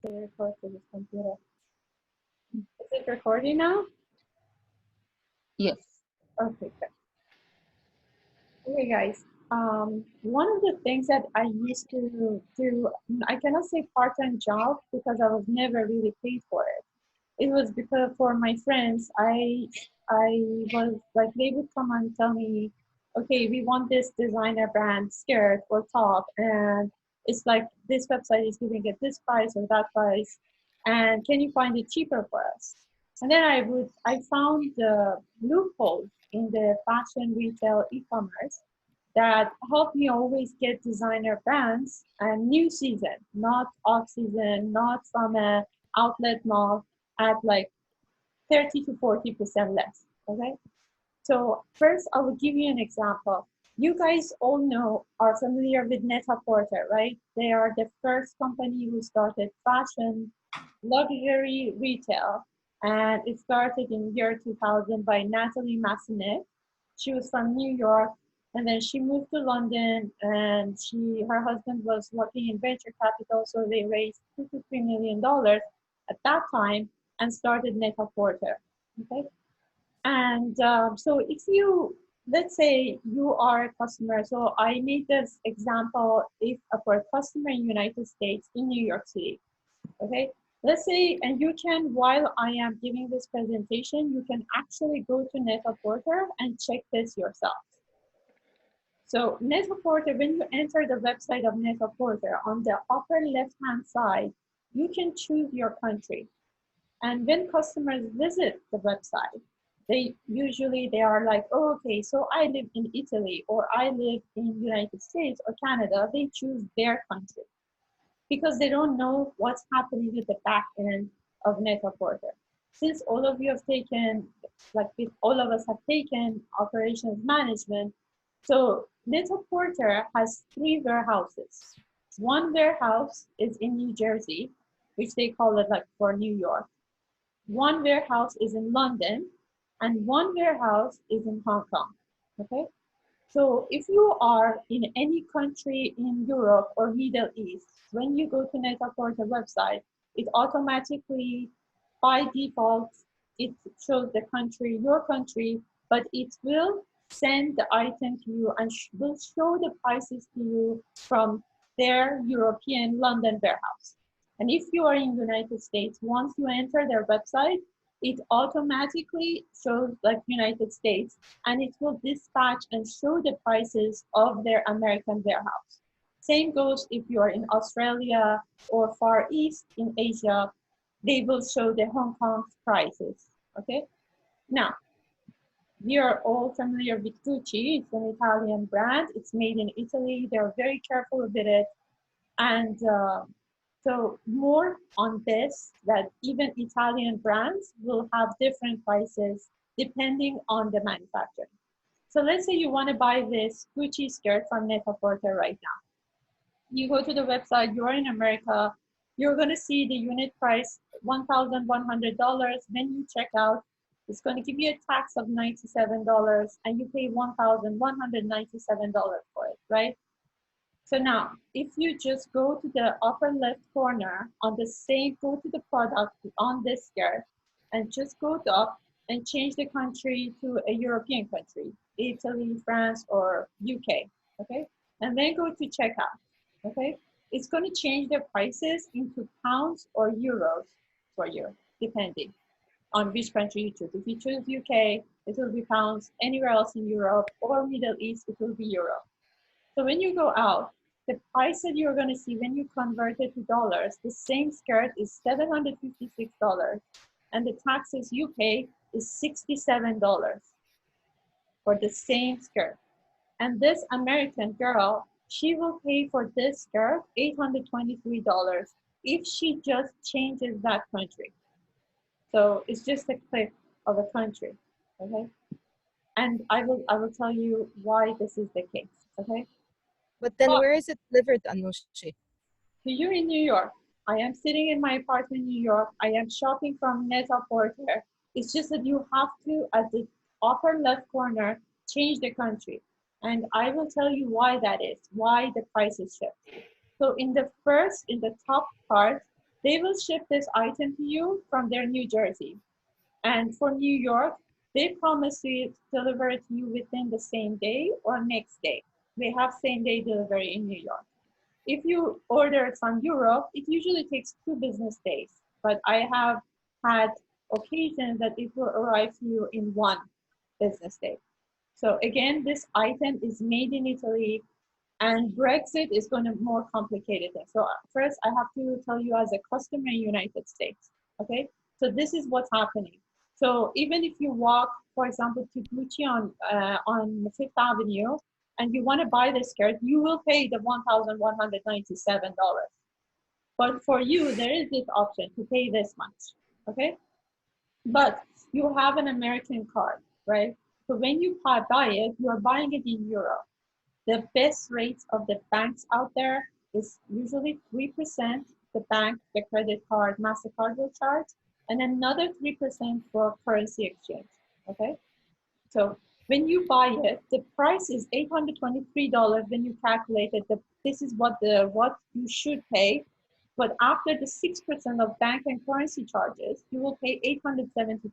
Say record to this computer. Is it recording now? Yes. Okay, good. Okay, guys. One of the things that I used to do, I cannot say part-time job because I was never really paid for it. It was because for my friends, I was like they would come and tell me, okay, we want this designer brand skirt or top, and it's like this website is giving it this price or that price, and can you find it cheaper for us? And then I found the loopholes in the fashion retail e-commerce that help me always get designer brands and new season, not off season, not from a outlet mall at like 30 to 40% less. Okay. So first I will give you an example. You guys all know, are familiar with Net-a-Porter, right? They are the first company who started fashion, luxury retail, and it started in year 2000 by Natalie Massenet. She was from New York, and then she moved to London, and her husband was working in venture capital, so they raised $2 to $3 million at that time and started Net-a-Porter. Okay, and so if you, let's say you are a customer, so I made this example if for a customer in United States in New York City, okay? Let's say, and you can, while I am giving this presentation, you can actually go to Net-a-Porter and check this yourself. So Net-a-Porter, when you enter the website of Net-a-Porter, on the upper left-hand side, you can choose your country. And when customers visit the website, they are like, oh, okay, so I live in Italy or I live in United States or Canada. They choose their country because they don't know what's happening with the back end of Net-a-Porter. Since all of you have taken, like all of us have taken operations management, so Net-a-Porter has 3 warehouses. One warehouse is in New Jersey, which they call it like for New York. One warehouse is in London, and one warehouse is in Hong Kong. Okay, so if you are in any country in Europe or Middle East, when you go to Net-a-Porter website, it automatically, by default, it shows the country, your country, but it will send the item to you and will show the prices to you from their European London warehouse. And if you are in the United States, once you enter their website, it automatically shows like United States, and it will dispatch and show the prices of their American warehouse. Same goes if you are in Australia or Far East in Asia, they will show the Hong Kong prices. Okay. Now, we are all familiar with Gucci. It's an Italian brand. It's made in Italy. They're very careful with it. And so more on this, that even Italian brands will have different prices depending on the manufacturer. So let's say you want to buy this Gucci skirt from Net-a-Porter right now. You go to the website, you are in America, you're going to see the unit price $1,100. When you check out, it's going to give you a tax of $97 and you pay $1,197 for it, right? So now, if you just go to the upper left corner on the same, go to the product on this skirt and just go up and change the country to a European country, Italy, France, or UK, okay? And then go to checkout, okay? It's going to change the prices into pounds or euros for you, depending on which country you choose. If you choose UK, it will be pounds. Anywhere else in Europe or Middle East, it will be euro. So when you go out, the price that you're going to see when you convert it to dollars, the same skirt is $756, and the taxes you pay is $67 for the same skirt. And this American girl, she will pay for this skirt $823 if she just changes that country. So it's just a click of a country, okay? And I will tell you why this is the case, okay? But then But where is it delivered, Anoosheh? to you in New York, I am sitting in my apartment in New York. I am shopping from Net-a-Porter. It's just that you have to, at the upper left corner, change the country. And I will tell you why that is, why the prices shift. So in the top part, They will ship this item to you from their New Jersey. And for New York, they promise to deliver it to you within the same day or next day. They have same day delivery in New York. If you order it from Europe, it usually takes 2 business days. But I have had occasions that it will arrive to you in 1 business day. So again, this item is made in Italy, and Brexit is going to more complicated things. So first, I have to tell you as a customer in United States, okay? So this is what's happening. So even if you walk, for example, to Gucci on Fifth Avenue, and you want to buy this skirt, you will pay the $1,197. But for you, there is this option to pay this much, okay? But you have an American card, right? So when you buy it, you are buying it in Europe. The best rates of the banks out there is usually 3%, the bank, the credit card, MasterCard will charge, and another 3% for currency exchange, okay? So when you buy it, the price is $823 when you calculate it. This is what you should pay. But after the 6% of bank and currency charges, you will pay $872,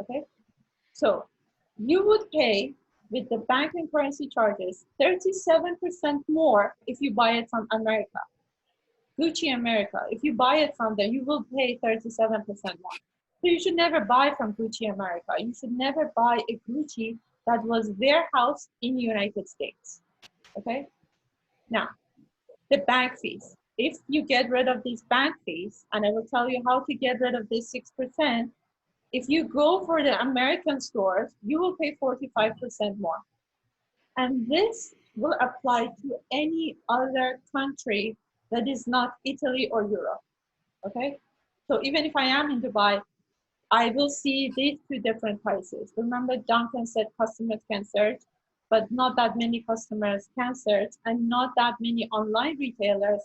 okay? So you would pay with the bank and currency charges 37% more if you buy it from America. Gucci America, if you buy it from there, you will pay 37% more. So you should never buy from Gucci America. You should never buy a Gucci that was warehoused in the United States. Okay? Now, the bank fees. If you get rid of these bank fees, and I will tell you how to get rid of this 6%, if you go for the American stores, you will pay 45% more. And this will apply to any other country that is not Italy or Europe. Okay? So even if I am in Dubai, I will see these two different prices. Remember, Duncan said customers can search, but not that many customers can search, and not that many online retailers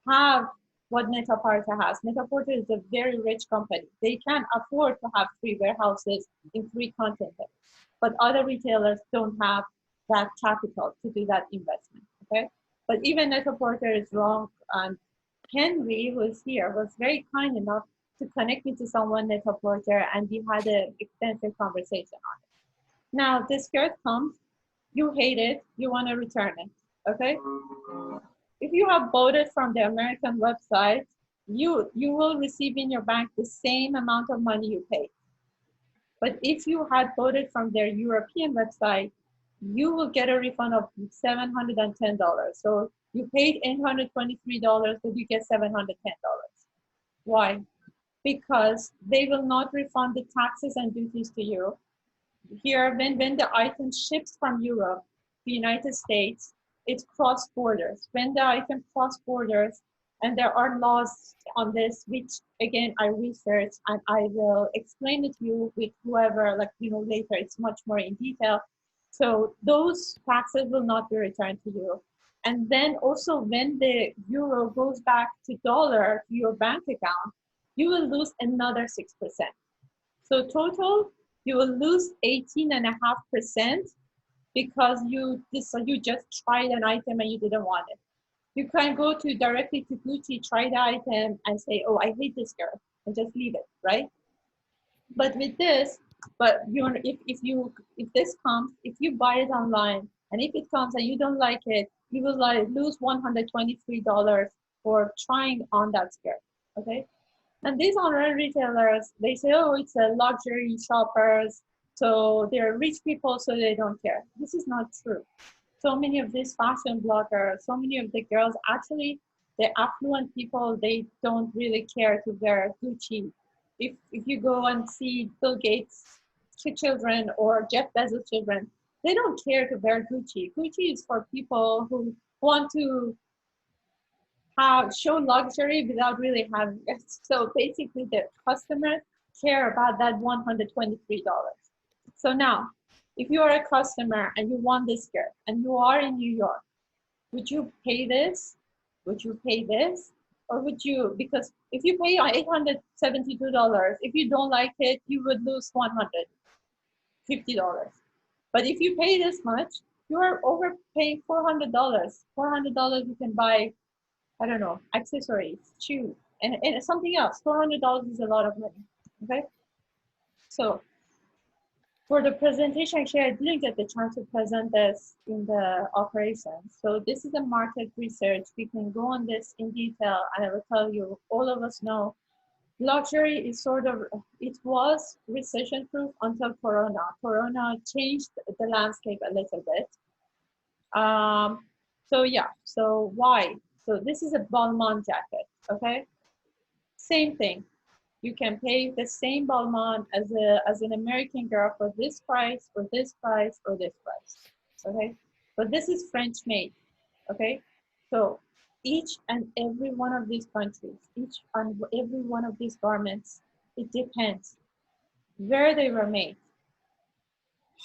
have what Net-a-Porter has. Net-a-Porter is a very rich company. They can afford to have 3 warehouses in 3 continents, but other retailers don't have that capital to do that investment. Okay, but even Net-a-Porter is wrong. And Henry, who is here, was very kind enough to connect me to someone at a porter, and we had an extensive conversation on it. Now, this skirt comes, you hate it, you want to return it, okay? If you have bought it from the American website, you will receive in your bank the same amount of money you paid. But if you had bought it from their European website, you will get a refund of $710. So you paid $823, but you get $710. Why? Because they will not refund the taxes and duties to you. Here, when the item ships from Europe to the United States, it's cross borders. When the item cross borders, and there are laws on this, which again I researched, and I will explain it to you with whoever, like later. It's much more in detail. So those taxes will not be returned to you. And then also when the euro goes back to dollar to your bank account, you will lose another 6%. So total, you will lose 18.5% because you just tried an item and you didn't want it. You can go to directly to Gucci, try the item, and say, "Oh, I hate this girl," and just leave it, right? But with this, if this comes, if you buy it online, and if it comes and you don't like it, you will lose $123 for trying on that skirt. Okay. And these online retailers, they say, "Oh, it's a luxury shoppers, so they're rich people, so they don't care." This is not true. So many of these fashion bloggers, so many of the girls, actually, the affluent people, they don't really care to wear Gucci. If you go and see Bill Gates' children or Jeff Bezos' children, they don't care to wear Gucci. Gucci is for people who want to show luxury without really having it. So basically, the customers care about that $123. So now, if you are a customer and you want this skirt and you are in New York, would you pay this? Would you pay this? Or would you, because if you pay $872, if you don't like it, you would lose $150. But if you pay this much, you are overpaying $400. $400 you can buy, I don't know, accessories, shoes, And something else, $400 is a lot of money. Okay, so for the presentation, actually, I didn't get the chance to present this in the operations. So this is a market research. We can go on this in detail, and I will tell you, all of us know luxury is sort of, it was recession proof until Corona. Corona changed the landscape a little bit. So yeah, so why? So this is a Balmain jacket, okay? Same thing. You can pay the same Balmain as an American girl for this price, or this price, or this price, okay? But this is French made, okay? So each and every one of these countries, each and every one of these garments, it depends where they were made.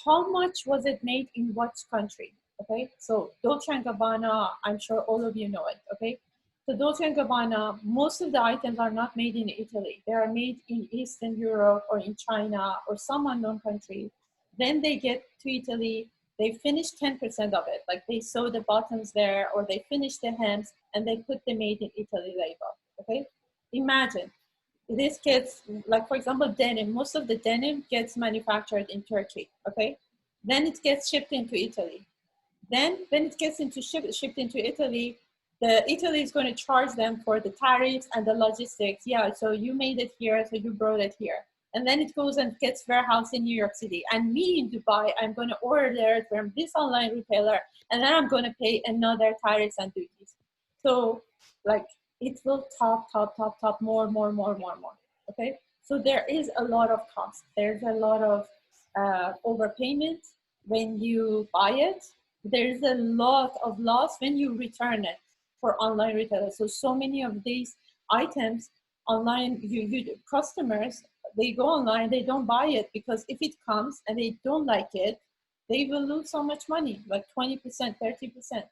How much was it made in what country? Okay, so Dolce & Gabbana, I'm sure all of you know it, okay? So Dolce & Gabbana, most of the items are not made in Italy. They are made in Eastern Europe or in China or some unknown country. Then they get to Italy, they finish 10% of it, like they sew the bottoms there, or they finish the hems and they put the made in Italy label, okay? Imagine this gets, like for example, denim, most of the denim gets manufactured in Turkey, okay? Then it gets shipped into Italy. Then when it gets shipped into Italy, Italy is going to charge them for the tariffs and the logistics. Yeah, so you made it here, so you brought it here. And then it goes and gets warehoused in New York City. And me in Dubai, I'm going to order it from this online retailer, and then I'm going to pay another tariffs and duties. So like it will top more. Okay, so there is a lot of cost. There's a lot of overpayment when you buy it. There's a lot of loss when you return it for online retailers. So many of these items online, customers, they go online, they don't buy it, because if it comes and they don't like it, they will lose so much money, like 20%, 30%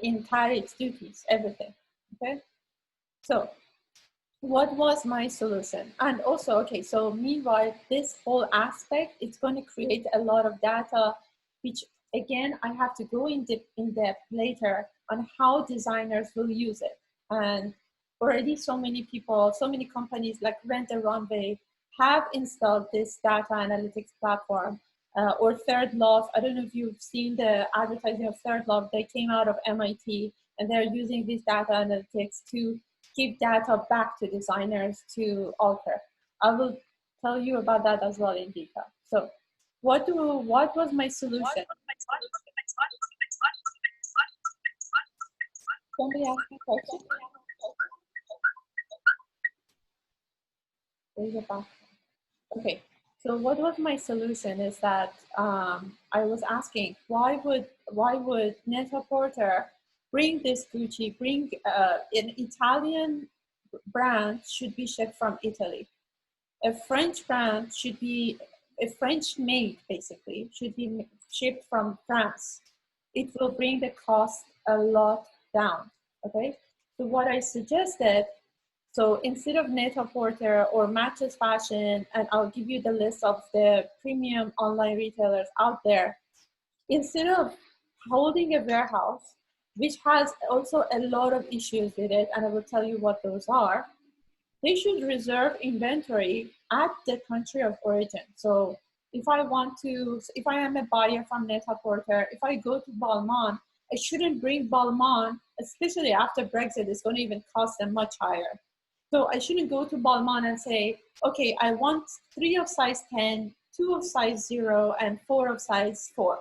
in tariffs, duties, everything. Okay, so what was my solution? And also, okay, so meanwhile, this whole aspect, it's going to create a lot of data, which again, I have to go in depth later on how designers will use it. And already so many people, so many companies like Rent a Runway have installed this data analytics platform, or Third Love. I don't know if you've seen the advertising of Third Love. They came out of MIT, and they're using this data analytics to give data back to designers to alter. I will tell you about that as well in detail. So what was my solution? Somebody asked me a question. There's a back. Okay, so what was my solution is that I was asking, why would Net-a-Porter bring this Gucci, bring an Italian brand should be shipped from Italy. A French brand should be, a French made basically, should be shipped from France. It will bring the cost a lot down, okay? So what I suggested, so instead of Net-a-Porter or Matches Fashion, and I'll give you the list of the premium online retailers out there, instead of holding a warehouse, which has also a lot of issues with it, and I will tell you what those are, they should reserve inventory at the country of origin. So if I am a buyer from Net-a-Porter, if I go to Balmain, I shouldn't bring Balmain, especially after Brexit, it's going to even cost them much higher. So I shouldn't go to Balmain and say, okay, I want 3 of size 10, 2 of size 0, and 4 of size 4.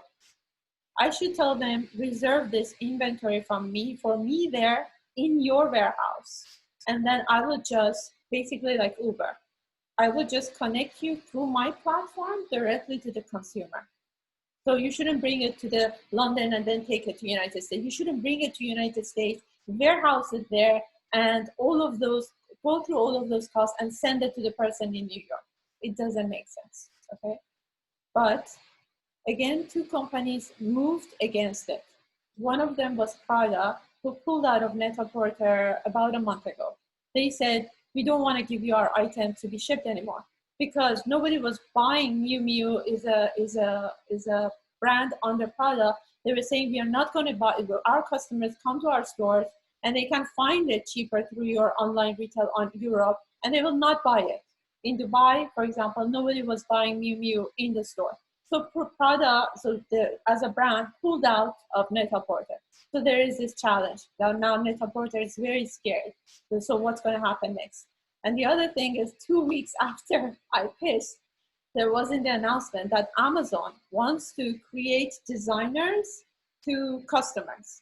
I should tell them, reserve this inventory for me there in your warehouse. And then I will just, basically like Uber, I will just connect you through my platform directly to the consumer. So you shouldn't bring it to the London and then take it to United States. You shouldn't bring it to United States, warehouse it there, and all of those, go through all of those costs and send it to the person in New York. It doesn't make sense, okay? But again, 2 companies moved against it. One of them was Prada, who pulled out of Net-a-Porter about a month ago. They said, we don't want to give you our items to be shipped anymore, because nobody was buying Miu Miu is a brand under Prada. They were saying, we are not going to buy, our customers come to our stores, and they can find it cheaper through your online retail on Europe, and they will not buy it. In Dubai, for example, nobody was buying Miu Miu in the store. So Prada, as a brand, pulled out of Net-a-Porter. So there is this challenge. Now Net-a-Porter is very scared. So what's going to happen next? And the other thing is 2 weeks after I pitched, there was in the announcement that Amazon wants to create designers to customers.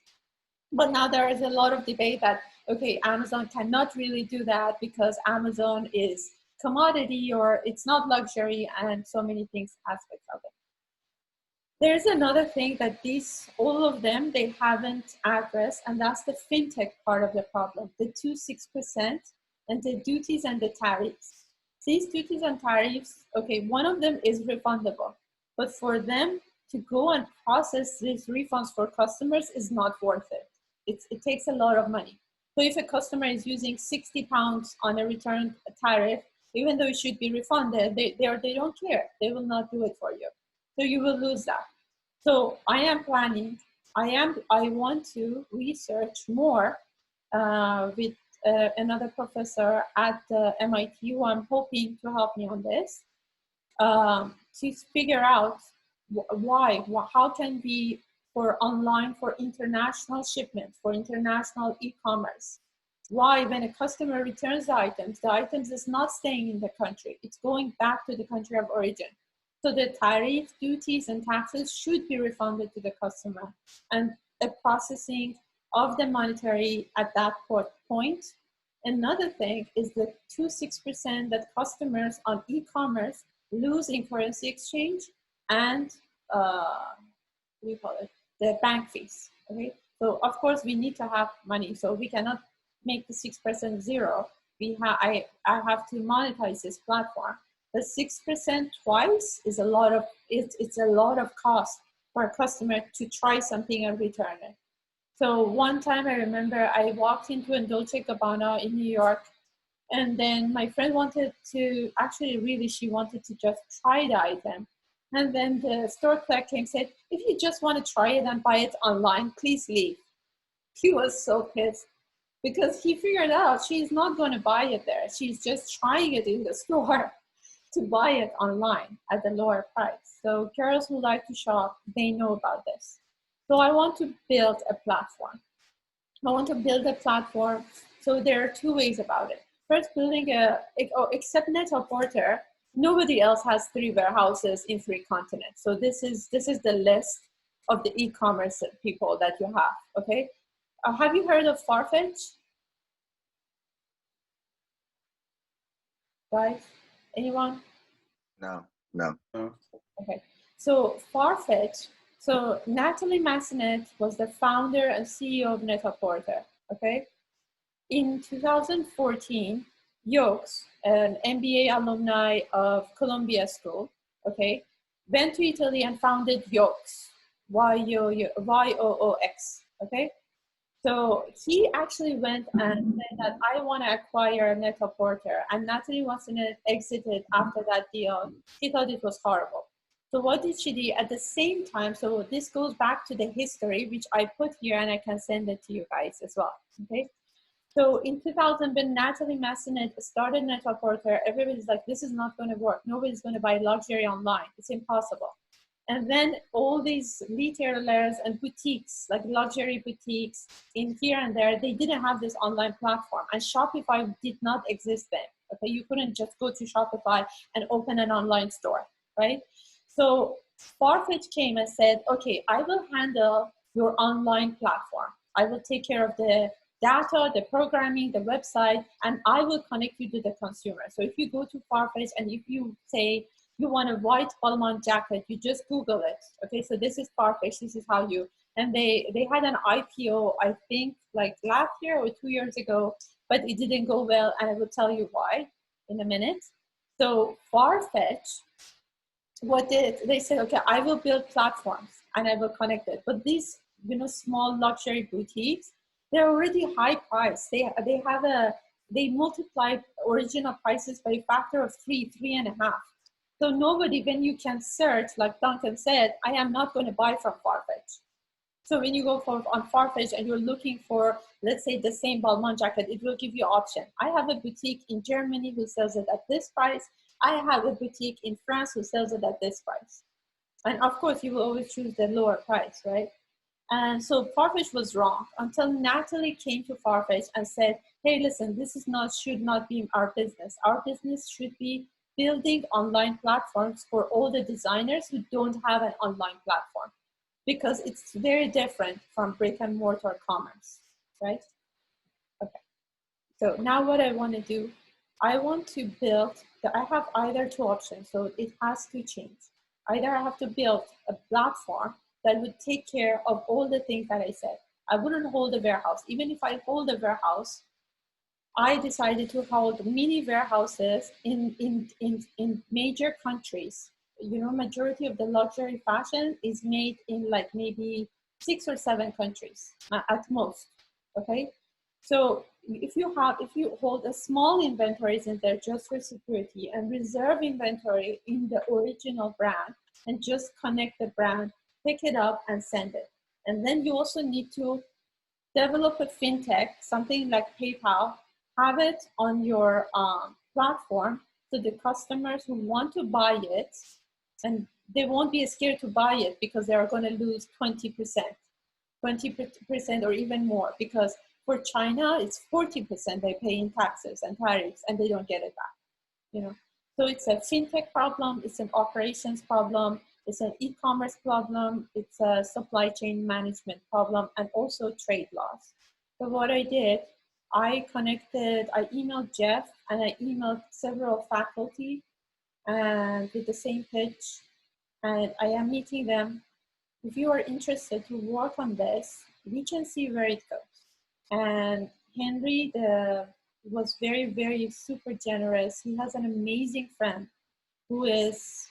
But now there is a lot of debate that, okay, Amazon cannot really do that because Amazon is commodity or it's not luxury, and so many things, aspects of it. There's another thing that all of them, they haven't addressed, and that's the fintech part of the problem, the 2-6% and the duties and the tariffs. These duties and tariffs, okay, one of them is refundable, but for them to go and process these refunds for customers is not worth it. It takes a lot of money. So if a customer is using £60 on a return tariff, even though it should be refunded, they don't care. They will not do it for you. So you will lose that. So I am planning, I want to research more with another professor at MIT who I'm hoping to help me on this, to figure out how can we, for online, for international shipment, for international e-commerce, why when a customer returns the items is not staying in the country, it's going back to the country of origin. So the tariff, duties, and taxes should be refunded to the customer, and the processing of the monetary at that point. Another thing is the 2-6% that customers on e-commerce lose in currency exchange and the bank fees. Okay, so of course we need to have money, so we cannot make the 6% zero. I have to monetize this platform. The 6% twice is a lot of it's a lot of cost for a customer to try something and return it. So one time I remember I walked into a Dolce & Gabbana in New York, and then my friend wanted to, she wanted to just try the item. And then the store clerk came and said, if you just want to try it and buy it online, please leave. He was so pissed because he figured out she's not going to buy it there. She's just trying it in the store to buy it online at a lower price. So girls who like to shop, they know about this. So I want to build a platform. So there are two ways about it. First, building except Net-a-Porter, nobody else has 3 warehouses in 3 continents. So this is the list of the e-commerce people that you have, okay? Have you heard of Farfetch? Guys, anyone? No. Okay, so Farfetch, so Natalie Massenet was the founder and CEO of Net-a-Porter, okay? In 2014, Yokes, an MBA alumni of Columbia School, okay, went to Italy and founded Yokes, Y-O-O-X, okay? So he actually went and said that I want to acquire Net-a-Porter, and Natalie Massenet exited after that deal. She thought it was horrible. So what did she do at the same time? So this goes back to the history, which I put here, and I can send it to you guys as well, okay? So in 2000, when Natalie Massenet started Net-a-Porter, everybody's like, this is not going to work. Nobody's going to buy luxury online. It's impossible. And then all these retailers and boutiques, like luxury boutiques in here and there, they didn't have this online platform. And Shopify did not exist then. Okay, you couldn't just go to Shopify and open an online store, right? So Farfetch came and said, okay, I will handle your online platform. I will take care of the data, the programming, the website, and I will connect you to the consumer. So if you go to Farfetch and if you say you want a white Balmain jacket, you just Google it. Okay, so this is Farfetch, this is how you, and they had an IPO, I think like last year or 2 years ago, but it didn't go well, and I will tell you why in a minute. So Farfetch, they said, okay, I will build platforms and I will connect it. But these, small luxury boutiques, they're already high price. They multiply original prices by a factor of 3.5. So nobody, when you can search, like Duncan said, I am not going to buy from Farfetch. So when you go for on Farfetch and you're looking for, let's say, the same Balmain jacket, it will give you option. I have a boutique in Germany who sells it at this price. I have a boutique in France who sells it at this price. And of course, you will always choose the lower price, right? And so Farfetch was wrong until Natalie came to Farfetch and said, hey, listen, this is not, should not be our business. Our business should be building online platforms for all the designers who don't have an online platform, because it's very different from brick and mortar commerce, right? Okay. So now what I want to do, I want to build, I have either two options, so it has to change. Either I have to build a platform that would take care of all the things that I said. I wouldn't hold a warehouse. Even if I hold a warehouse, I decided to hold mini warehouses in major countries. You know, majority of the luxury fashion is made in like maybe 6 or 7 countries at most, okay? So if you hold a small inventories in there just for security and reserve inventory in the original brand and just connect the brand, pick it up and send it. And then you also need to develop a fintech, something like PayPal, have it on your platform so the customers who want to buy it, and they won't be scared to buy it because they are going to lose 20%, 20% or even more, because for China, it's 40% they pay in taxes and tariffs and they don't get it back, you know. So it's a fintech problem, it's an operations problem, it's an e-commerce problem, it's a supply chain management problem, and also trade laws. So what I did, I emailed Jeff and I emailed several faculty and with the same pitch, and I am meeting them. If you are interested to work on this, we can see where it goes. And Henry was very, very super generous. He has an amazing friend who is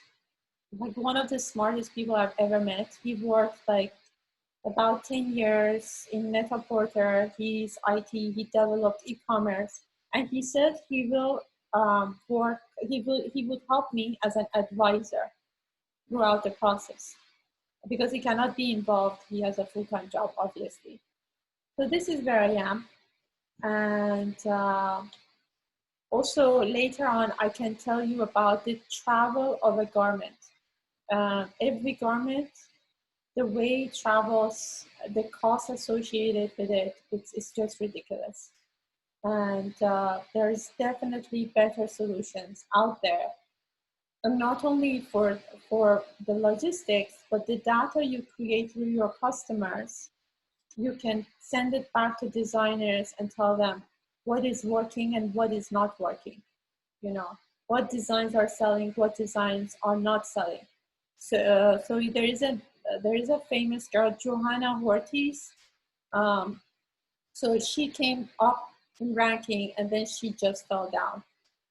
like one of the smartest people I've ever met. He worked like about 10 years in Net-a-Porter. He's IT, he developed e-commerce. And he said he will he would help me as an advisor throughout the process, because he cannot be involved. He has a full-time job, obviously. So this is where I am. And also later on, I can tell you about the travel of a garment. Every garment, the way it travels, the cost associated with it, it's just ridiculous. And there's definitely better solutions out there. And not only for the logistics, but the data you create through your customers, you can send it back to designers and tell them what is working and what is not working. You know, what designs are selling, what designs are not selling. So, so there is a famous girl, Johanna Ortiz. So she came up in ranking and then she just fell down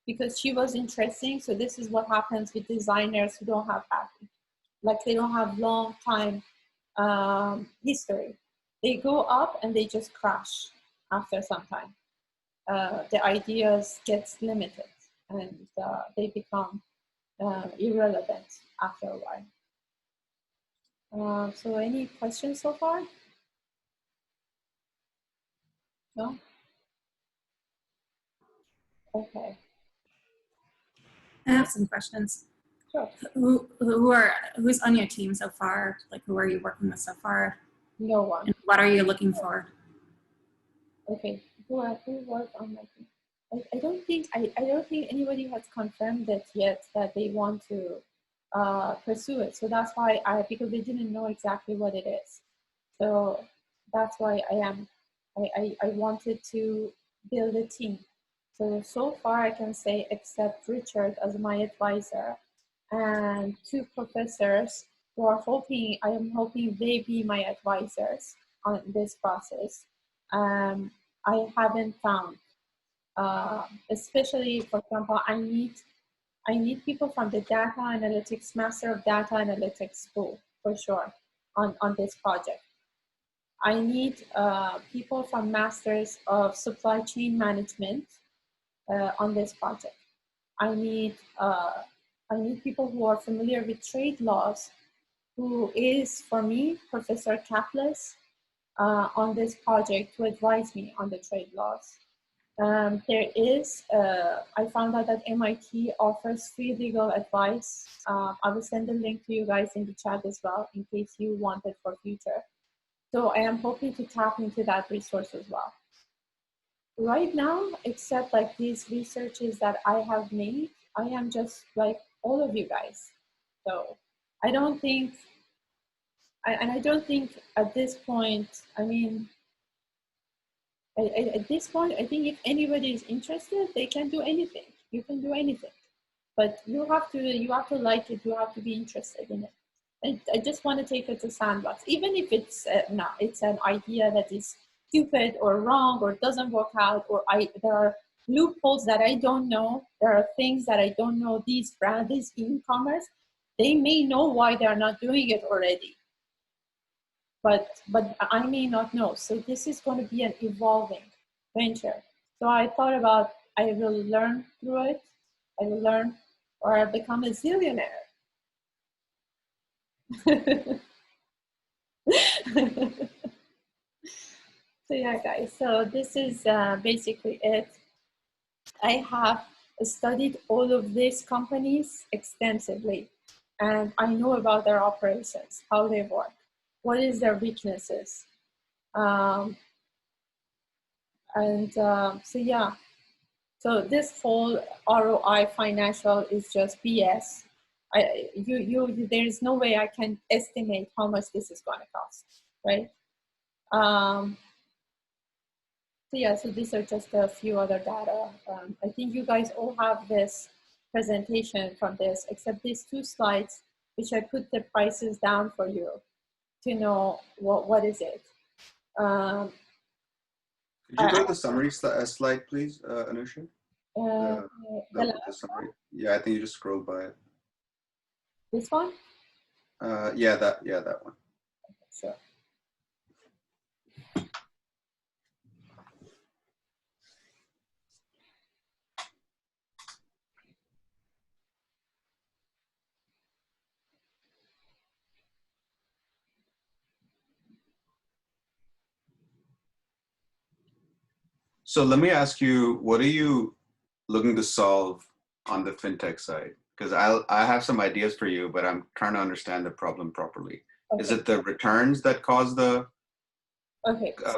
because she was interesting. So this is what happens with designers who don't have passion, like they don't have long time history. They go up and they just crash after some time. The ideas gets limited and they become irrelevant after a while. So any questions so far? No? Okay. I have some questions. Sure. Who's on your team so far? Like, who are you working with so far? No one. And what are you looking for? Okay. Who was on my team? I don't think anybody has confirmed it yet that they want to pursue it. So that's why because they didn't know exactly what it is. So that's why I wanted to build a team. So far I can say, except Richard as my advisor and 2 professors who are I am hoping they be my advisors on this process. I haven't found, especially for example, I need people from the data analytics, master of data analytics school for sure on this project. I need people from masters of supply chain management on this project. I need people who are familiar with trade laws, who is, for me, Professor Capless, on this project to advise me on the trade laws. I found out that MIT offers free legal advice. I will send the link to you guys in the chat as well, in case you want it for future. So I am hoping to tap into that resource as well. Right now, except like these researches that I have made, I am just like all of you guys. So I don't think, I don't think at this point, I mean, at this point, I think if anybody is interested, they can do anything. You can do anything, but you have to like it. You have to be interested in it. I just want to take it to Sandbox, even if it's it's an idea that is stupid or wrong or doesn't work out, or there are loopholes that I don't know. There are things that I don't know. These brands, these e-commerce, they may know why they are not doing it already, but I may not know. So this is going to be an evolving venture. So I thought about, I will learn through it. I will learn, or I'll become a zillionaire. So yeah, guys, so this is basically it. I have studied all of these companies extensively, and I know about their operations, how they work, what is their weaknesses. So yeah, so this whole ROI financial is just BS. There is no way I can estimate how much this is going to cost, right? So yeah, so these are just a few other data. I think you guys all have this presentation from this, except these two slides, which I put the prices down for you to know what is it. Could you go to the summary slide, please, Anoosheh? The summary. Yeah, I think you just scrolled by it. This one? Yeah, that one. Sure. So let me ask you, what are you looking to solve on the fintech side? Because I have some ideas for you, but I'm trying to understand the problem properly. Okay. Is it the returns that cause the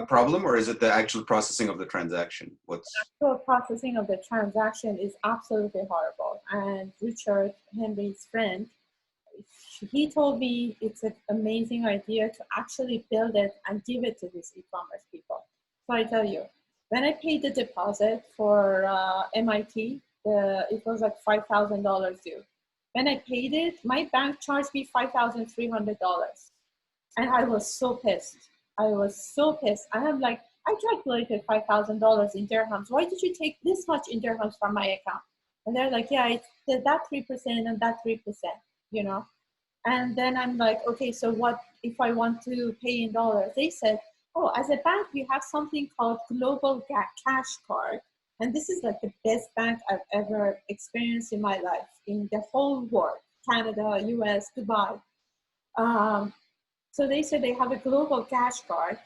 problem, or is it the actual processing of the transaction? The actual processing of the transaction is absolutely horrible. And Richard, Henry's friend, he told me it's an amazing idea to actually build it and give it to these e-commerce people. So I tell you, when I paid the deposit for MIT, it was like $5,000 due. When I paid it, my bank charged me $5,300. And I was so pissed. I was so pissed. And I'm like, I calculated $5,000 in dirhams. Why did you take this much in dirhams from my account? And they're like, yeah, it's that 3% and that 3%, you know? And then I'm like, okay, so what if I want to pay in dollars? They said, oh, as a bank, we have something called Global Cash Card. And this is like the best bank I've ever experienced in my life, in the whole world, Canada, US, Dubai. So they said they have a Global Cash Card,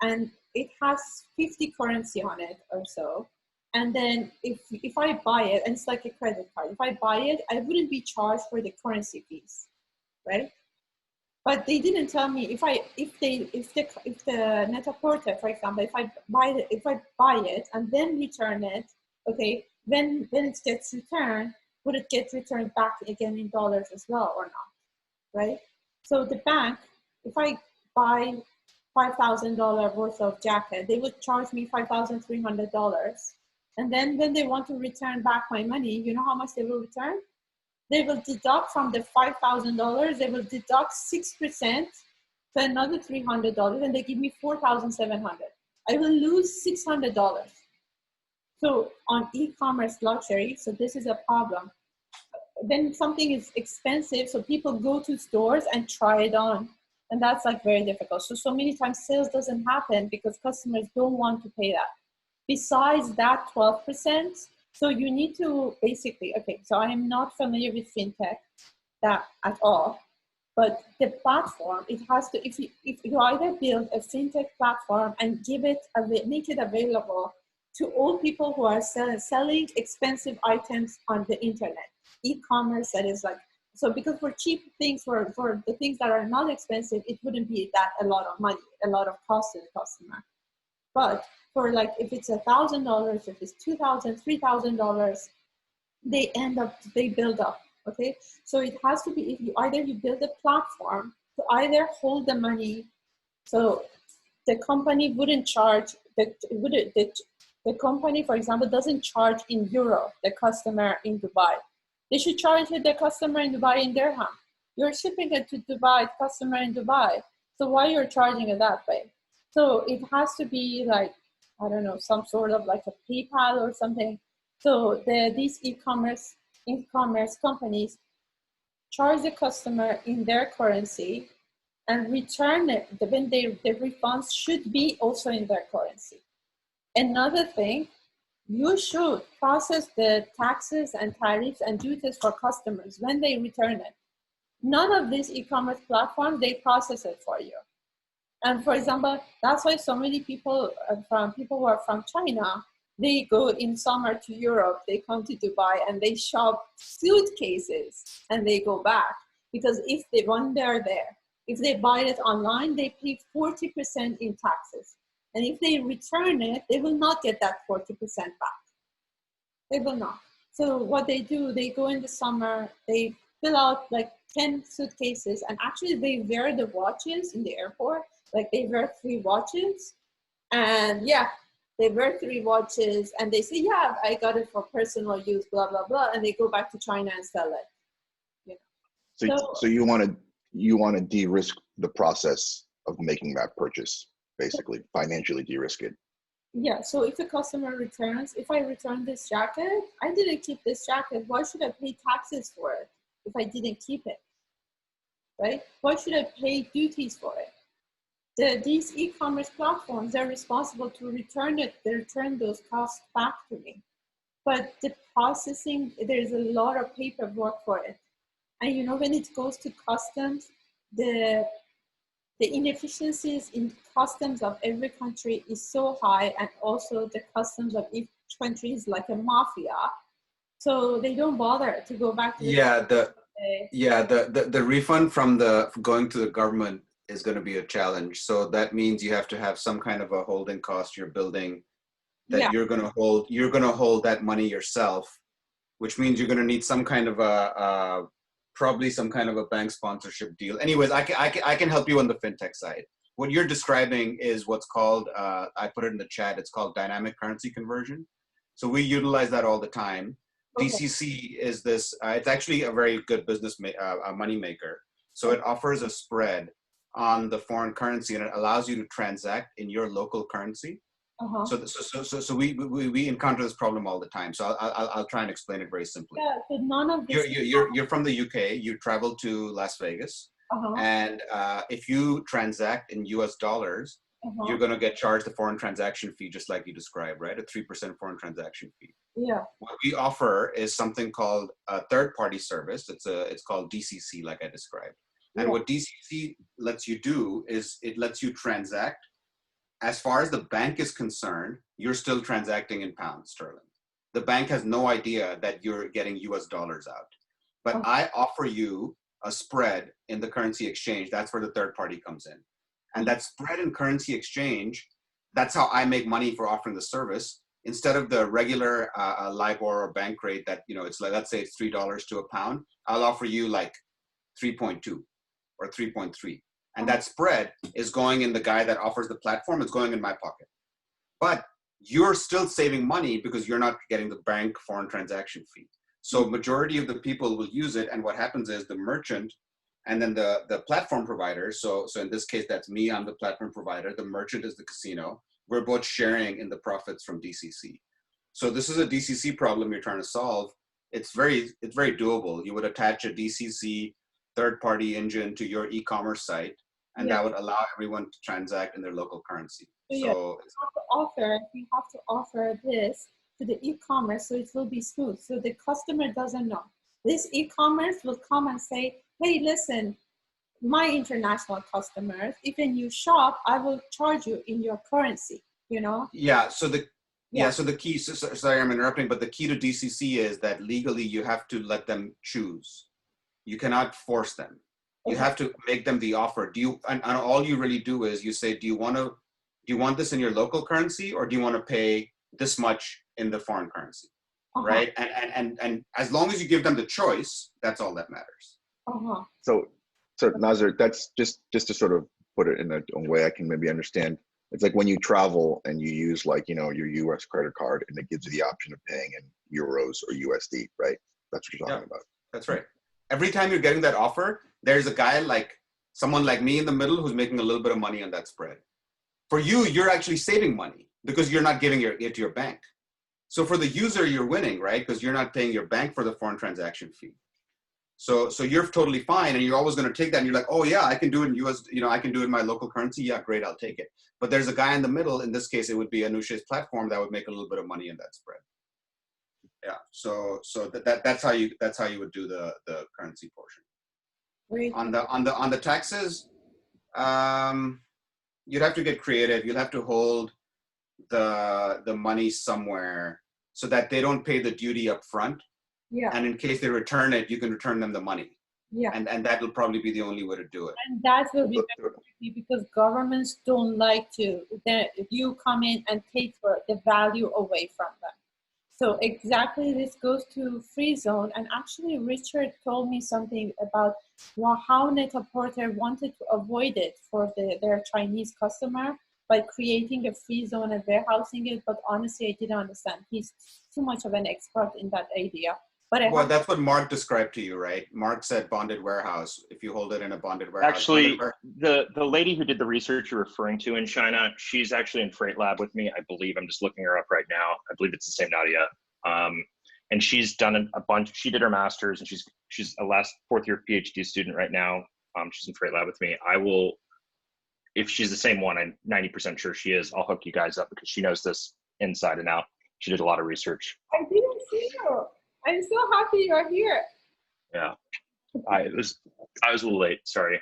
and it has 50 currency on it or so. And then if I buy it, and it's like a credit card, if I buy it, I wouldn't be charged for the currency fees, right? But they didn't tell me if the Net-a-Porter, for example, if I buy it and then return it, okay, when it gets returned, would it get returned back again in dollars as well or not, right? So the bank, if I buy $5,000 worth of jacket, they would charge me $5,300, and then when they want to return back my money, you know how much they will return? They will deduct from the $5,000, they will deduct 6%, so another $300, and they give me $4,700. I will lose $600. So on e-commerce luxury, so this is a problem. When something is expensive, so people go to stores and try it on, and that's like very difficult. So many times sales doesn't happen because customers don't want to pay that. Besides that 12%, so you need to basically, okay, so I am not familiar with fintech at all, But the platform, it has to, if you either build a fintech platform and make it available to all people who are selling expensive items on the internet, e-commerce that is like, so because for cheap things, for the things that are not expensive, it wouldn't be that a lot of money, a lot of cost to the customer. But for like, if it's $1,000, if it's $2,000, $3,000, they build up, okay? So it has to be, if you either you build a platform to either hold the money, so the company wouldn't charge, the company, for example, doesn't charge in euro the customer in Dubai. They should charge the customer in Dubai in dirham. You're shipping it to Dubai, customer in Dubai. So why you're charging it that way? So it has to be like, I don't know, some sort of like a PayPal or something. So these e-commerce companies charge the customer in their currency and return it. The refunds should be also in their currency. Another thing, you should process the taxes and tariffs and duties for customers when they return it. None of these e-commerce platforms, they process it for you. And for example, that's why so many people who are from China, they go in summer to Europe, they come to Dubai and they shop suitcases and they go back. Because when they're there, if they buy it online, they pay 40% in taxes. And if they return it, they will not get that 40% back. They will not. So what they do, they go in the summer, they fill out like 10 suitcases, and actually they wear the watches in the airport. Like they wear 3 watches, and yeah, they wear 3 watches, and they say, yeah, I got it for personal use, blah, blah, blah, and they go back to China and sell it. You know? So you want to de-risk the process of making that purchase, basically financially de-risk it. Yeah, so if a customer returns, if I return this jacket, I didn't keep this jacket. Why should I pay taxes for it if I didn't keep it, right? Why should I pay duties for it? These e-commerce platforms are responsible to return those costs back to me. But the processing, there's a lot of paperwork for it. And you know, when it goes to customs, the inefficiencies in customs of every country is so high, and also the customs of each country is like a mafia. So they don't bother to go back to the refund from going to the government is going to be a challenge. So that means you have to have some kind of a holding cost you're building that you're going to hold that money yourself, which means you're going to need some kind of probably some kind of a bank sponsorship deal. Anyways, I can help you on the fintech side. What you're describing is what's called, I put it in the chat, it's called dynamic currency conversion. So we utilize that all the time. Okay. DCC is this, it's actually a very good business money maker. So it offers a spread on the foreign currency, and it allows you to transact in your local currency. Uh-huh. So we encounter this problem all the time. So I'll try and explain it very simply. Yeah, so none of this. You're from the UK. You travel to Las Vegas, uh-huh. And if you transact in US dollars, uh-huh. You're going to get charged the foreign transaction fee, just like you described, right? A 3% foreign transaction fee. Yeah. What we offer is something called a third-party service. It's called DCC, like I described. And what DCC lets you do is it lets you transact. As far as the bank is concerned, you're still transacting in pounds sterling. The bank has no idea that you're getting US dollars out. But I offer you a spread in the currency exchange. That's where the third party comes in. And that spread in currency exchange, that's how I make money for offering the service. Instead of the regular LIBOR or bank rate that, you know, it's like, let's say it's $3 to a pound, I'll offer you like 3.2 or 3.3. And that spread is going in the guy that offers the platform, it's going in my pocket. But you're still saving money because you're not getting the bank foreign transaction fee. So majority of the people will use it. And what happens is the merchant and then the platform provider. So in this case, that's me, I'm the platform provider. The merchant is the casino. We're both sharing in the profits from DCC. So this is a DCC problem you're trying to solve. It's very doable. You would attach a DCC third-party engine to your e-commerce site, and that would allow everyone to transact in their local currency. So we have to offer this to the e-commerce so it will be smooth. So the customer doesn't know. This e-commerce will come and say, hey, listen, my international customers, if when you shop, I will charge you in your currency, you know? Yeah. So the Yeah. so the key. Sorry, I'm interrupting, but the key to DCC is that legally you have to let them choose. You cannot force them. You Okay. have to make them the offer. Do you? And all you really do is you say, do you want this in your local currency, or do you want to pay this much in the foreign currency? Uh-huh. Right? And as long as you give them the choice, that's all that matters. Uh-huh. So Nazir, that's just to sort of put it in a way I can maybe understand. It's like when you travel and you use like, you know, your US credit card and it gives you the option of paying in euros or USD, right? That's what you're talking about. That's right. Every time you're getting that offer, there's a guy like someone like me in the middle who's making a little bit of money on that spread. For you, you're actually saving money because you're not giving it to your bank. So for the user, you're winning, right? Because you're not paying your bank for the foreign transaction fee. So you're totally fine, and you're always going to take that. And you're like, oh yeah, I can do it in US. You know, I can do it in my local currency. Yeah, great, I'll take it. But there's a guy in the middle. In this case, it would be Anoosheh's platform that would make a little bit of money in that spread. Yeah. So that's how you would do the currency portion. Great. On the taxes, you'd have to get creative. You'll have to hold the money somewhere so that they don't pay the duty up front. Yeah. And in case they return it, you can return them the money. Yeah. And that will probably be the only way to do it. And that will be very tricky because governments don't like to that you come in and take the value away from them. So exactly this goes to free zone. And actually Richard told me something about how Net-a-Porter wanted to avoid it for their Chinese customer by creating a free zone and warehousing it. But honestly, I didn't understand. He's too much of an expert in that idea. But Well, that's what Mark described to you, right? Mark said bonded warehouse. If you hold it in a bonded warehouse. Actually, the lady who did the research you're referring to in China, she's actually in Freight Lab with me. I believe I'm just looking her up right now. I believe it's the same Nadia. And she's done a bunch. She did her master's, and she's a last fourth year PhD student right now. She's in Freight Lab with me. I will, if she's the same one, I'm 90% sure she is. I'll hook you guys up because she knows this inside and out. She did a lot of research. I didn't see you. I'm so happy you're here. Yeah, I was a little late. Sorry.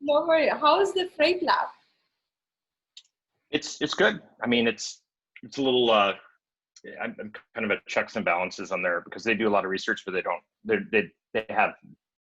No worry. How is the Freight Lab? It's good. I mean, it's a little. I'm kind of at checks and balances on there because they do a lot of research, but they have